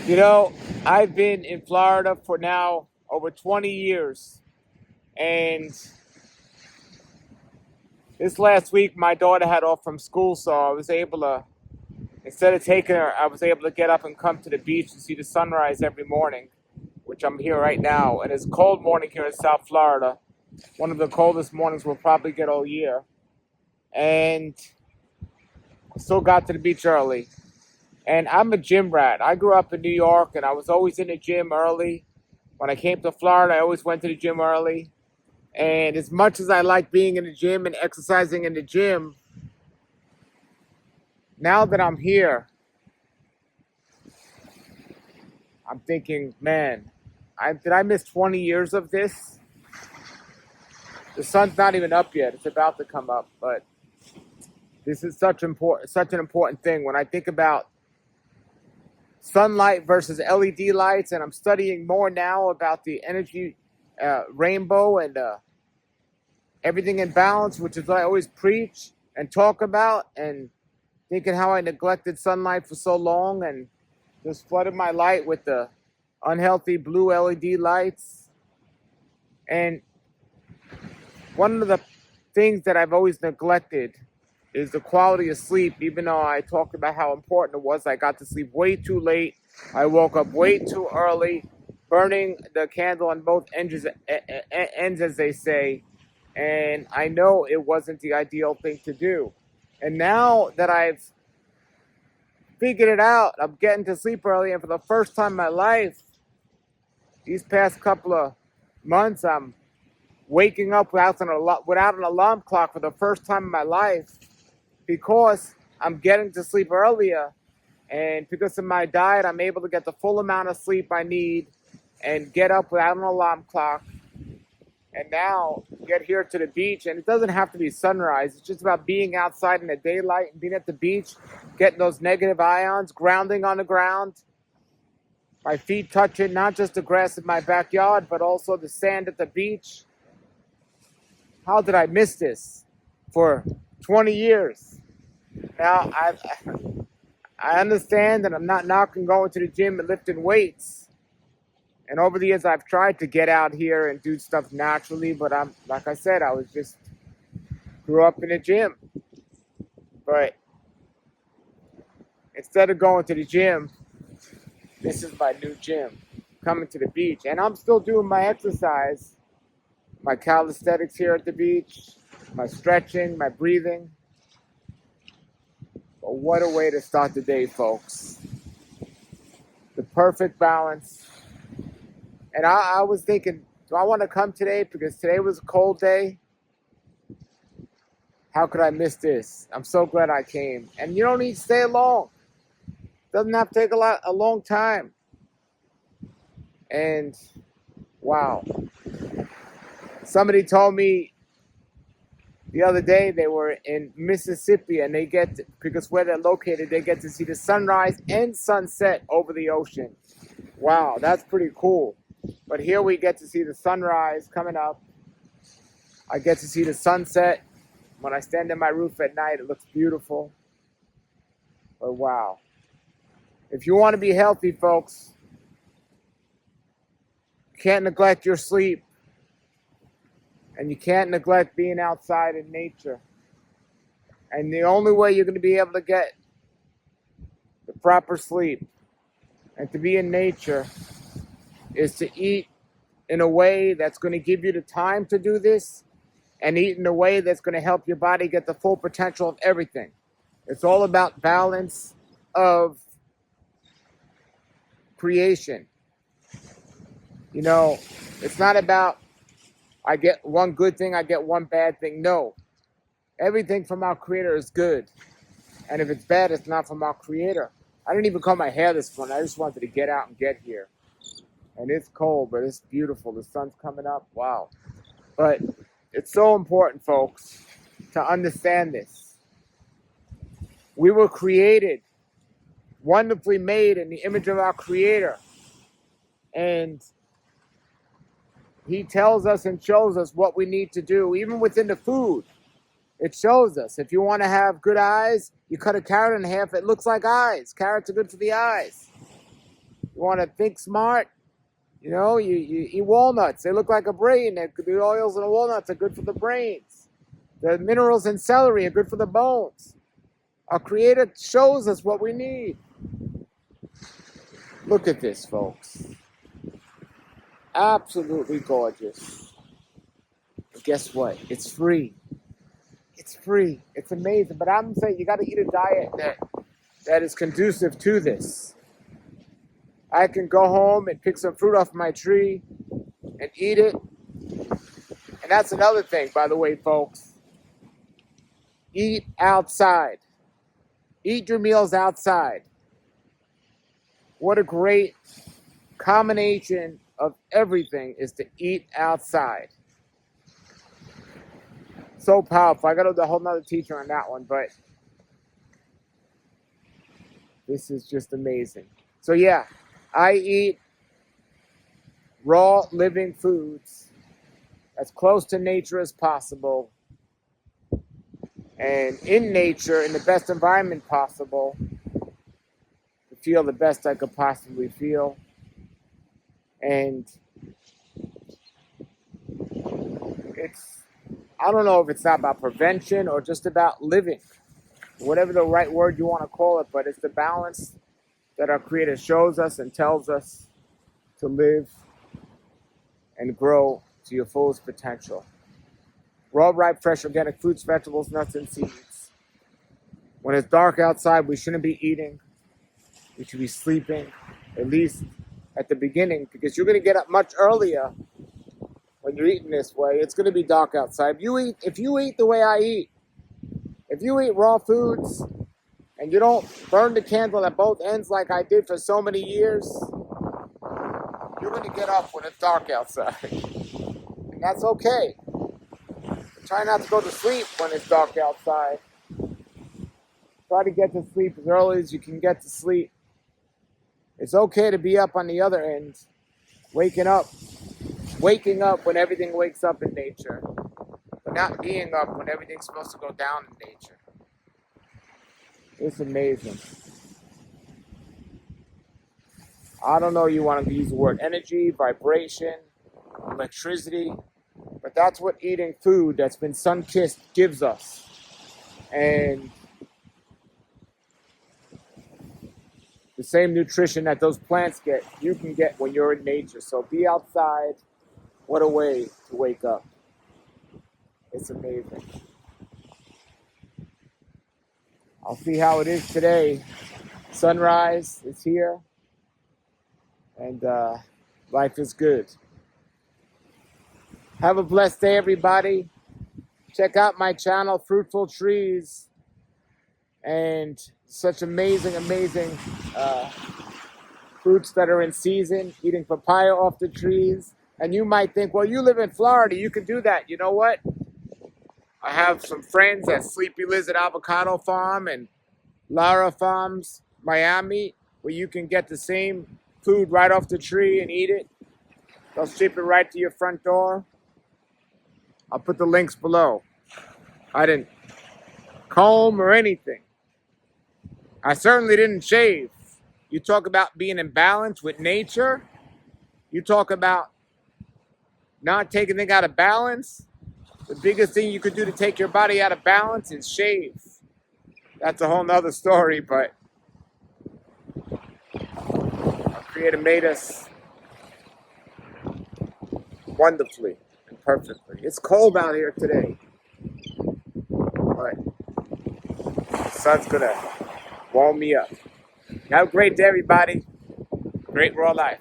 You know, I've been in Florida for now over 20 years. And this last week, my daughter had off from school, so I was able to, instead of taking her, I was able to get up and come to the beach and see the sunrise every morning, which I'm here right now. And it's a cold morning here in South Florida. One of the coldest mornings we'll probably get all year. And still got to the beach early. And I'm a gym rat. I grew up in New York, and I was always in the gym early. When I came to Florida, I always went to the gym early. And as much as I like being in the gym and exercising in the gym, now that I'm here, I'm thinking, man, did I miss 20 years of this? The sun's not even up yet. It's about to come up, but this is such an important thing. When I think about sunlight versus LED lights, and I'm studying more now about the energy rainbow and everything in balance, which is what I always preach and talk about, and thinking how I neglected sunlight for so long and just flooded my light with the unhealthy blue LED lights. And one of the things that I've always neglected is the quality of sleep. Even though I talked about how important it was, I got to sleep way too late. I woke up way too early, burning the candle on both ends, as they say. And I know it wasn't the ideal thing to do. And now that I've figured it out, I'm getting to sleep early. And for the first time in my life, these past couple of months, I'm waking up without an alarm clock for the first time in my life, because I'm getting to sleep earlier. And because of my diet, I'm able to get the full amount of sleep I need and get up without an alarm clock. And now get here to the beach, and it doesn't have to be sunrise. It's just about being outside in the daylight and being at the beach, getting those negative ions, grounding on the ground, my feet touching not just the grass in my backyard, but also the sand at the beach. How did I miss this for 20 years? Now, I understand that I'm not knocking going to the gym and lifting weights. And over the years, I've tried to get out here and do stuff naturally, but like I said, grew up in the gym. But instead of going to the gym, this is my new gym, coming to the beach. And I'm still doing my exercise, my calisthenics here at the beach, my stretching, my breathing. But what a way to start the day, folks. The perfect balance. And I was thinking, do I want to come today? Because today was a cold day. How could I miss this? I'm so glad I came. And you don't need to stay long. Doesn't have to take a long time. And wow. Somebody told me the other day they were in Mississippi, and because where they're located, they get to see the sunrise and sunset over the ocean. Wow, that's pretty cool. But here we get to see the sunrise coming up. I get to see the sunset. When I stand in my roof at night, it looks beautiful. But wow. If you want to be healthy, folks, you can't neglect your sleep. And you can't neglect being outside in nature. And the only way you're going to be able to get the proper sleep and to be in nature is to eat in a way that's going to give you the time to do this, and eat in a way that's going to help your body get the full potential of everything. It's all about balance of creation. You know, it's not about I get one good thing, I get one bad thing. No. Everything from our Creator is good. And if it's bad, it's not from our Creator. I didn't even comb my hair this morning. I just wanted to get out and get here. And it's cold, but it's beautiful. The sun's coming up. Wow. But it's so important, folks, to understand this. We were created, wonderfully made in the image of our Creator. And He tells us and shows us what we need to do, even within the food. It shows us. If you want to have good eyes, you cut a carrot in half, it looks like eyes. Carrots are good for the eyes. You want to think smart? You know, you eat walnuts. They look like a brain. The oils in the walnuts are good for the brains. The minerals in celery are good for the bones. Our Creator shows us what we need. Look at this, folks. Absolutely gorgeous. But guess what? It's free. It's free. It's amazing. But I'm saying you got to eat a diet that is conducive to this. I can go home and pick some fruit off my tree and eat it. And that's another thing, by the way, folks. Eat outside. Eat your meals outside. What a great combination of everything is to eat outside. So powerful. I got to do a whole nother teacher on that one, but this is just amazing. So yeah, I eat raw living foods as close to nature as possible and in nature in the best environment possible to feel the best I could possibly feel. And I don't know if it's not about prevention or just about living, whatever the right word you want to call it, but it's the balance that our Creator shows us and tells us to live and grow to your fullest potential. Raw, ripe, fresh, organic fruits, vegetables, nuts, and seeds. When it's dark outside, we shouldn't be eating. We should be sleeping, at least at the beginning, because you're going to get up much earlier when you're eating this way. It's going to be dark outside. If you eat the way I eat, if you eat raw foods and you don't burn the candle at both ends like I did for so many years, you're going to get up when it's dark outside. And that's okay. Try not to go to sleep when it's dark outside. Try to get to sleep as early as you can get to sleep. It's okay to be up on the other end, waking up when everything wakes up in nature, but not being up when everything's supposed to go down in nature. It's amazing. I don't know, you want to use the word energy, vibration, electricity, but that's what eating food that's been sun-kissed gives us. And the same nutrition that those plants get, you can get when you're in nature. So be outside. What a way to wake up. It's amazing. I'll see how it is today. Sunrise is here. And life is good. Have a blessed day, everybody. Check out my channel, Fruitful Trees. And such amazing fruits that are in season. Eating papaya off the trees. And you might think, well, you live in Florida, you can do that. You know what? I have some friends at Sleepy Lizard Avocado Farm and Lara Farms, Miami, where you can get the same food right off the tree and eat it. They'll ship it right to your front door. I'll put the links below. I didn't comb or anything. I certainly didn't shave. You talk about being in balance with nature. You talk about not taking things out of balance. The biggest thing you could do to take your body out of balance is shave. That's a whole nother story, but our Creator made us wonderfully and perfectly. It's cold out here today, but the sun's gonna warm me up. Have a great day, everybody. Great raw life.